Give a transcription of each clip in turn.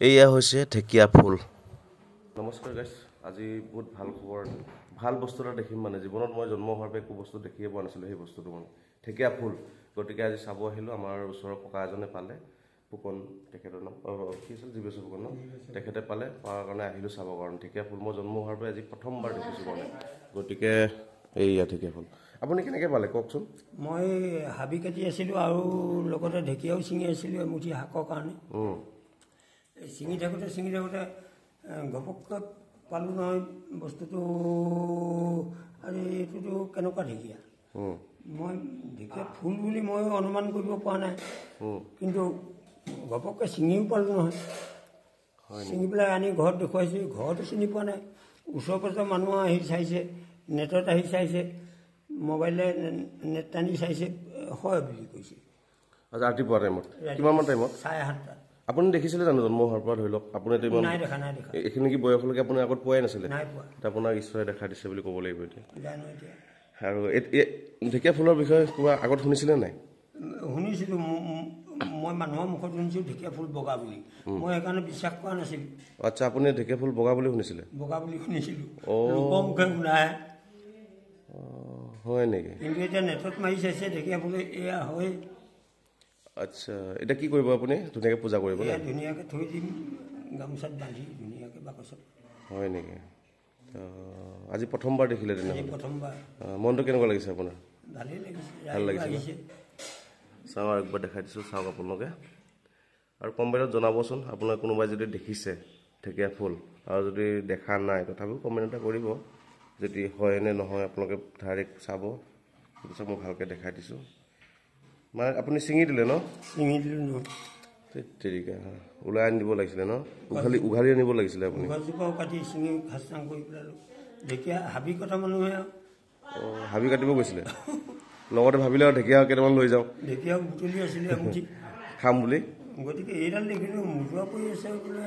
এয়া হৈছে ঢেকীয়া ফুল। নমস্কাৰ গাইছ, আজি বহুত ভাল খবৰ, ভাল বস্তু এটা দেখিম মানে জীৱনত মই জন্ম হোৱাৰ পৰা একো বস্তু দেখিয়ে পোৱা নাছিলোঁ, সেই বস্তুটো মানে ঢেকীয়া ফুল। গতিকে আজি চাব আহিলোঁ, আমাৰ ওচৰৰ ককা এজনে পালে, ফুকন তেখেতৰ নাম কি আছিল, জীৱেশ্বৰ ফুকন নাম, তেখেতে পালে, পোৱাৰ কাৰণে আহিলোঁ চাবৰ কাৰণে ঢেকীয়া ফুল। মই জন্ম হোৱাৰ পৰা আজি প্ৰথমবাৰ দেখিছোঁ মানে, গতিকে এইয়া ঢেকীয়া ফুল। আপুনি কেনেকৈ পালে কওকচোন? মই হাবি কাটি আছিলোঁ আৰু লগতে ঢেকীয়াও ছিঙি আছিলোঁ এমুঠি শাকৰ কাৰণে। ছিঙি থাকোঁতে ঘপককৈ পালোঁ নহয় বস্তুটো, আৰু এইটোতো কেনেকুৱা ঢেকীয়া। মই ঢেকীয়া ফুল বুলি মই অনুমান কৰিব পৰা নাই, কিন্তু ঘপককৈ ছিঙিও পালোঁ নহয়। ছিঙি পেলাই আনি ঘৰত দেখুৱাইছোঁ, ঘৰতো চিনি পোৱা নাই। ওচৰ পাজৰ মানুহ আহি চাইছে, নেটত আহি চাইছে, মোবাইলে নেট টানি চাইছে, হয় বুলি কৈছে। আচ্ছা, ৰাতিপুৱা টাইমত কিমানমান টাইমত? 7:30। আপুনি দেখিছিলে জানো জন্ম হোৱাৰ পৰা? ধৰি লওক আপুনি নাই দেখা। এইখিনি কি বয়সলৈকে আপুনি আগত পোৱাই নাছিলে? নাই পোৱা। আপোনাক ঈশ্বৰে দেখা দিছে বুলি ক'ব লাগিব এতিয়া। জানো এতিয়া। আৰু ঢেকীয়া ফুলৰ বিষয়ে কিবা আগত শুনিছিলে নাই? শুনিছিলোঁ, মই মানুহৰ মুখত শুনিছোঁ ঢেকীয়া ফুল বগা বুলি, মই সেইকাৰণে বিশ্বাস কৰা নাছিলোঁ। আচ্ছা, আপুনি ঢেকীয়া ফুল বগা বুলি শুনিছিলে? বগা বুলি শুনিছিলোঁ, লোকৰ মুখে শুনাহে। হয় নেকি? কিন্তু এতিয়া নেটত মাৰি চাইছে ঢেকীয়া ফুল এয়া হয়। আচ্ছা, এতিয়া কি কৰিব আপুনি? ধুনীয়াকৈ পূজা কৰিব? ধুনীয়াকৈ থৈ দিম, গামোচাত বান্ধি ধুনীয়াকৈ বাকচত। হয় নেকি? আজি প্ৰথমবাৰ দেখিলে তেনেহ'লে? প্ৰথমবাৰ। মনটো কেনেকুৱা লাগিছে আপোনাৰ? ভালেই লাগিছে, ভাল লাগিছে। চাওঁ আৰু একবাৰ দেখাই দিছোঁ, চাওক আপোনালোকে। আৰু কমেণ্টত জনাবচোন আপোনাৰ কোনোবাই যদি দেখিছে ঢেকীয়া ফুল, আৰু যদি দেখা নাই তথাপিও কমেণ্ট এটা কৰিব, যদি হয় নে নহয় আপোনালোকে ডাইৰেক্ট চাব। পিছত মই ভালকৈ দেখাই দিছোঁ। মানে আপুনি ছিঙি দিলে ন? ছিঙি দিলোঁ ন। তেৰিকা ওলাই আনি দিব লাগিছিলে ন? উঘালি আনিব লাগিছিলে আপুনি। গছজোপাও কাটি ছিঙি খাচাং কৰি পেলালোঁ। ঢেকীয়া হাবি কটা মানুহে আৰু। হাবি কাটিব গৈছিলে? লগতে ভাবিলে আৰু ঢেকীয়া কেইটামান লৈ যাওঁ। ঢেকীয়াও বুটলি আছিলে এমুঠি খাম বুলি। গতিকে এইডাল দেখিলোঁ মোজোৰা পৰি আছে, বোলে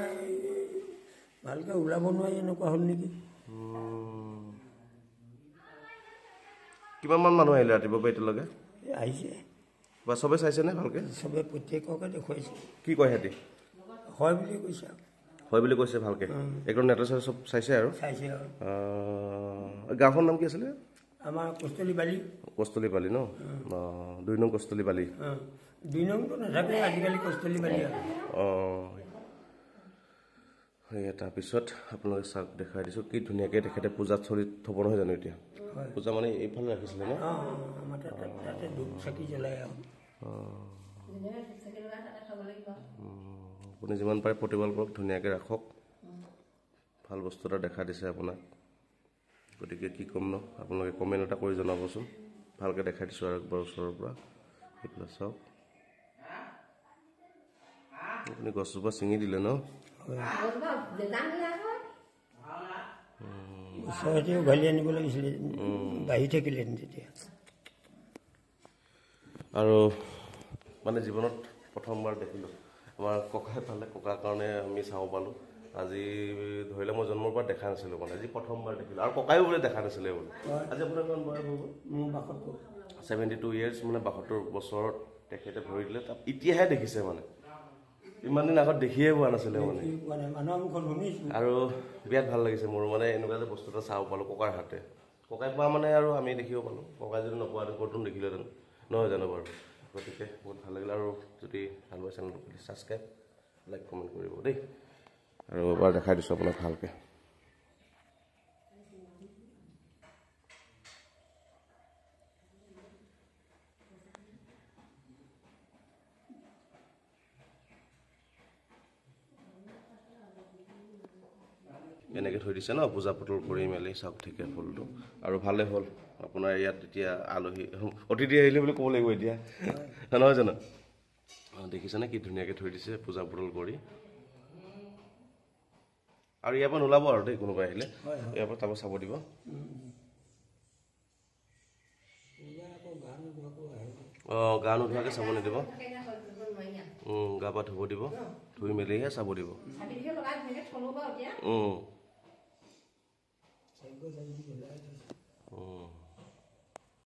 ভালকৈ ওলাব নোৱাৰি, এনেকুৱা হ'ল নেকি। কিমানমান মানুহ আহিলে ৰাতিপুৱাৰ পৰা এতিয়ালৈকে? আহিছে বা চবে চাইছেনে ভালকৈ? চবে প্ৰত্যেককে দেখুৱাইছে। কি কয় সিহঁতি? হয় বুলি কৈছে। হয় বুলি কৈছে ভালকৈ? একদম নেটৰ চব চাইছে আৰু? চাইছে আৰু। গাঁওখনৰ নাম কি আছিলে? আমাৰ কষ্টলীবালি। কষ্টলীবালি ন? 2 নং কষ্টলীবালি। 2 নংটো নাথাকে আজিকালি, কষ্টলীবালি আৰু। তাৰপিছত আপোনালোকে চাওক, দেখাই দিছোঁ কি ধুনীয়াকৈ তেখেতে পূজাত চলি থ'ব নহয় জানো এতিয়া? পূজা মানে এইফালে ৰাখিছিলে ন? আমাৰ তাতে ধূপ চাকি জ্বলাই আৰু। আপুনি যিমান পাৰে প্ৰতিপাল কৰক, ধুনীয়াকৈ ৰাখক। ভাল বস্তু এটা দেখা দিছে আপোনাক, গতিকে কি ক'ম ন, আপোনালোকে কমেণ্ট এটা কৰি জনাবচোন। ভালকৈ দেখাই দিছোঁ আৰু একবাৰ ওচৰৰ পৰা। এইফালে চাওক, আপুনি গছজোপা ছিঙি দিলে ন? ওচৰতে উঘালি আনিব লাগিছিলে, বাঢ়ি থাকিলে তেতিয়া। আৰু মানে জীৱনত প্ৰথমবাৰ দেখিলোঁ, আমাৰ ককাই পালে, ককাৰ কাৰণে আমি চাব পালোঁ। আজি ধৰিলে মই জন্মৰ পৰা দেখা নাছিলোঁ মানে, আজি প্ৰথমবাৰ দেখিলোঁ। আৰু ককায়ো বোলে দেখা নাছিলে বোলে। আজি আপোনাৰ কিমান বয়স হ'ব? 72 ইয়াৰ্ছ, মানে 72 বছৰত তেখেতে ভৰি দিলে। তাত এতিয়াহে দেখিছে মানে, ইমান দিন আগত দেখিয়ে পোৱা নাছিলে মানে। আৰু বিৰাট ভাল লাগিছে মোৰ মানে, এনেকুৱা যে বস্তু এটা চাব পালোঁ ককাৰ হাতে। ককাই পোৱা মানে আৰু আমি দেখিব পালোঁ। ককাই যদি নোপোৱাহেঁতেন ক'তনো দেখিলেহেঁতেন, নহয় জানো বাৰু? গতিকে বহুত ভাল লাগিলে। আৰু যদি ভাল পায় চেনেলটো প্লিজ ছাবস্ক্ৰাইব, লাইক, কমেণ্ট কৰিব দেই। আৰু এবাৰ দেখাই দিছোঁ আপোনাক ভালকৈ। এনেকৈ থৈ দিছে ন, পূজা পাতল কৰি মেলি চাওক ঢেকীয়া ফুলটো। আৰু ভালেই হ'ল আপোনাৰ ইয়াত এতিয়া আলহী অতিথি আহিলে বুলি ক'ব লাগিব এতিয়া, নহয় জানো? দেখিছেনে কি ধুনীয়াকৈ থৈ দিছে পূজা পাতল কৰি। আৰু ইয়াৰ পৰা নোলাব আৰু দেই, কোনোবাই আহিলে ইয়াৰ পৰা তাৰপৰা চাব দিব। গা নোধোৱাকৈ চাব নিদিব, গা পা ধুব দিব, ধুই মেলিহে চাব দিব।